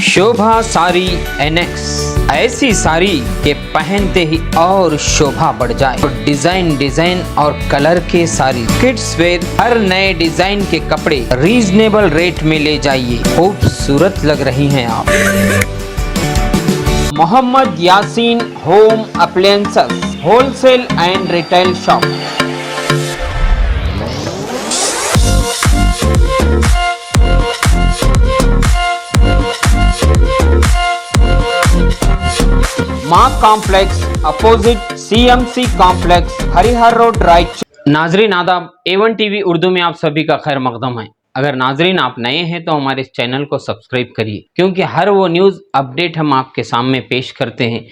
शोभा sari NX, ऐसी साड़ी के पहनते ही और शोभा बढ़ जाए। और डिजाइन और कलर के साड़ी, किड्स वेयर, हर नए डिजाइन के कपड़े रीजनेबल रेट में ले जाइए, खूबसूरत लग रही हैं आप। Mohammad Yasin home appliances wholesale and retail shop. Maa complex opposite CMC complex, Harihar road, Raichur. Nazreen आदाब, A1 TV उर्दू में आप सभी का खैर मकदम है। अगर नाजरीन आप नए हैं तो हमारे इस चैनल को सब्सक्राइब करिए, क्योंकि हर वो न्यूज़ अपडेट हम आपके सामने पेश करते हैं।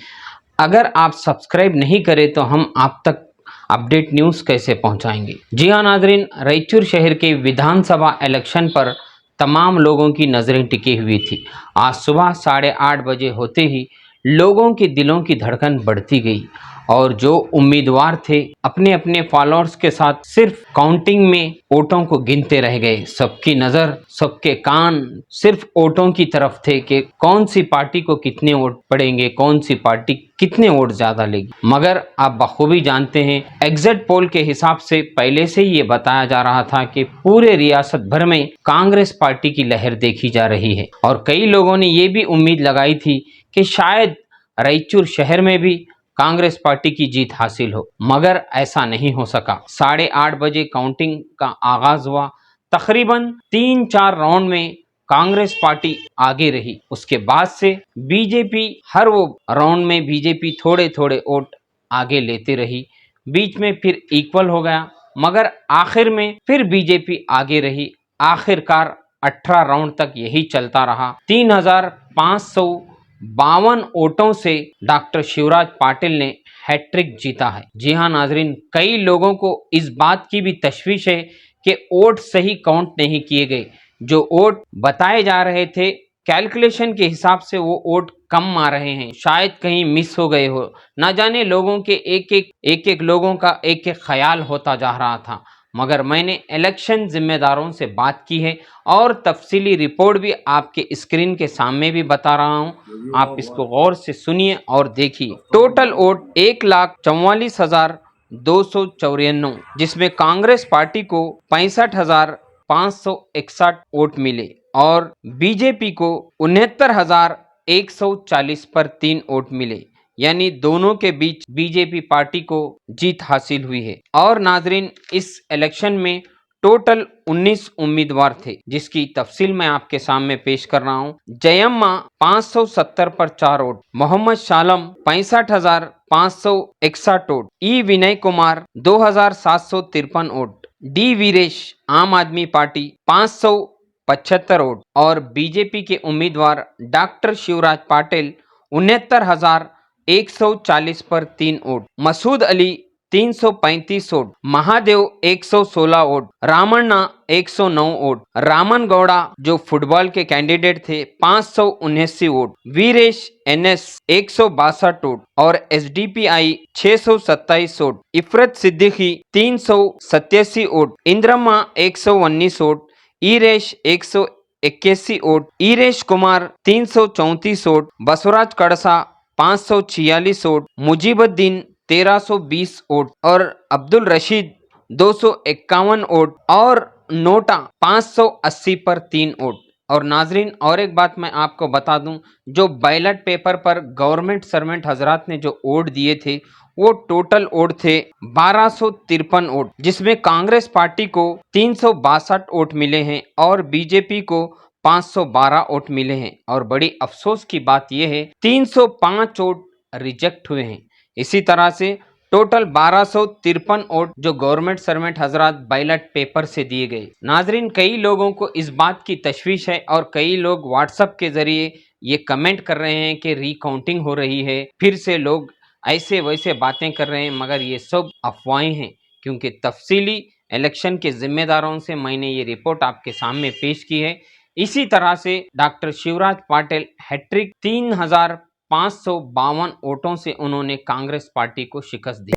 अगर आप सब्सक्राइब नहीं करें तो हम आप तक अपडेट न्यूज़ कैसे पहुंचाएंगे। जी हाँ नाजरीन, रायचूर शहर के विधानसभा इलेक्शन पर तमाम लोगों की नज़रें टिकी हुई थी। आज सुबह 8:30 बजे होते ही लोगों के दिलों की धड़कन बढ़ती गई और जो उम्मीदवार थे अपने अपने फॉलोअर्स के साथ सिर्फ काउंटिंग में वोटों को गिनते रह गए। सबकी नज़र, सबके कान सिर्फ वोटों की तरफ थे कि कौन सी पार्टी को कितने वोट पड़ेंगे, कौन सी पार्टी कितने वोट ज़्यादा लेगी। मगर आप बखूबी जानते हैं, एग्जिट पोल के हिसाब से पहले से ही ये बताया जा रहा था कि पूरे रियासत भर में कांग्रेस पार्टी की लहर देखी जा रही है। और कई लोगों ने ये भी उम्मीद लगाई थी कि शायद रायचूर शहर में भी कांग्रेस पार्टी की जीत हासिल हो, मगर ऐसा नहीं हो सका। 8:30 बजे काउंटिंग का आगाज हुआ। तकरीबन 3-4 राउंड में कांग्रेस पार्टी आगे रही। उसके बाद से बीजेपी हर वो राउंड में बीजेपी थोड़े थोड़े वोट आगे लेती रही। बीच में फिर इक्वल हो गया, मगर आखिर में फिर बीजेपी आगे रही। आखिरकार 18 राउंड तक यही चलता रहा। 3,552 वोटों से डॉक्टर शिवराज पाटिल ने हैट्रिक जीता है। जी हाँ नाजरीन, कई लोगों को इस बात की भी तशवीश है कि वोट सही काउंट नहीं किए गए। जो वोट बताए जा रहे थे कैलकुलेशन के हिसाब से वो वोट कम आ रहे हैं, शायद कहीं मिस हो गए हो। ना जाने लोगों के एक लोगों का एक ख्याल होता जा रहा था। मगर मैंने इलेक्शन जिम्मेदारों से बात की है और तफसीली रिपोर्ट भी आपके स्क्रीन के सामने भी बता रहा हूं। आप इसको गौर से सुनिए और देखिए। टोटल वोट 1,44,294, जिसमें कांग्रेस पार्टी को 65,561 वोट मिले और बीजेपी को 69,140 पर 3 वोट मिले। यानी दोनों के बीच बीजेपी पार्टी को जीत हासिल हुई है। और नाजरीन, इस इलेक्शन में टोटल 19 उम्मीदवार थे, जिसकी तफसील मैं आपके सामने पेश कर रहा हूं। जयम्मा 570 पर 4 वोट, मोहम्मद शालम 65,561 वोट, ई विनय कुमार 2,753 वोट, डी वीरेश आम आदमी पार्टी 575 वोट और बीजेपी के उम्मीदवार डॉक्टर शिवराज पाटिल 69,140 पर 3 vote, Masood Ali 335 vote, Mahadev 116 vote, Ramanna 109 vote, Raman Gowda जो फुटबॉल के कैंडिडेट थे 579 वोट, वीरेश NS 162 वोट और SDPI 627 vote, Ifrat Siddiqui 387 vote, Indrama 119 vote, Eeresh 181 vote, Eeresh Kumar 334 vote, Basavaraj Kadsa 546 vote, Mujibuddin 1320 vote और अब्दुल रशीद 251 वोट और नोटा 580 पर 3 वोट। और नाजरीन, और एक बात मैं आपको बता दूं, जो बैलेट पेपर पर गवर्नमेंट सर्वेंट हजरात ने जो वोट दिए थे वो टोटल वोट थे 1253 वोट, जिसमें कांग्रेस पार्टी को 362 वोट मिले हैं और बीजेपी को 512 वोट मिले हैं। और बड़ी अफसोस की बात यह है 305 वोट रिजेक्ट हुए हैं। इसी तरह से टोटल 1253 वोट जो गवर्नमेंट सर्वेंट हजरात बैलेट पेपर से दिए गए। नाजरीन, कई लोगों को इस बात की तशवीश है और कई लोग व्हाट्सएप के जरिए ये कमेंट कर रहे हैं कि रिकाउंटिंग हो रही है, फिर से लोग ऐसे वैसे बातें कर रहे हैं, मगर ये सब अफवाहें हैं। क्योंकि तफसीली इलेक्शन के जिम्मेदारों से मैंने ये रिपोर्ट आपके सामने पेश की है। इसी तरह से डॉक्टर शिवराज पाटिल हैट्रिक 3,552 वोटों से उन्होंने कांग्रेस पार्टी को शिकस्त दी।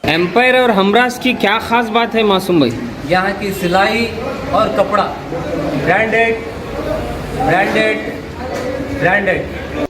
एम्पायर और हमराज की क्या खास बात है मासूम भाई? यहाँ की सिलाई और कपड़ा ब्रांडेड ब्रांडेड ब्रांडेड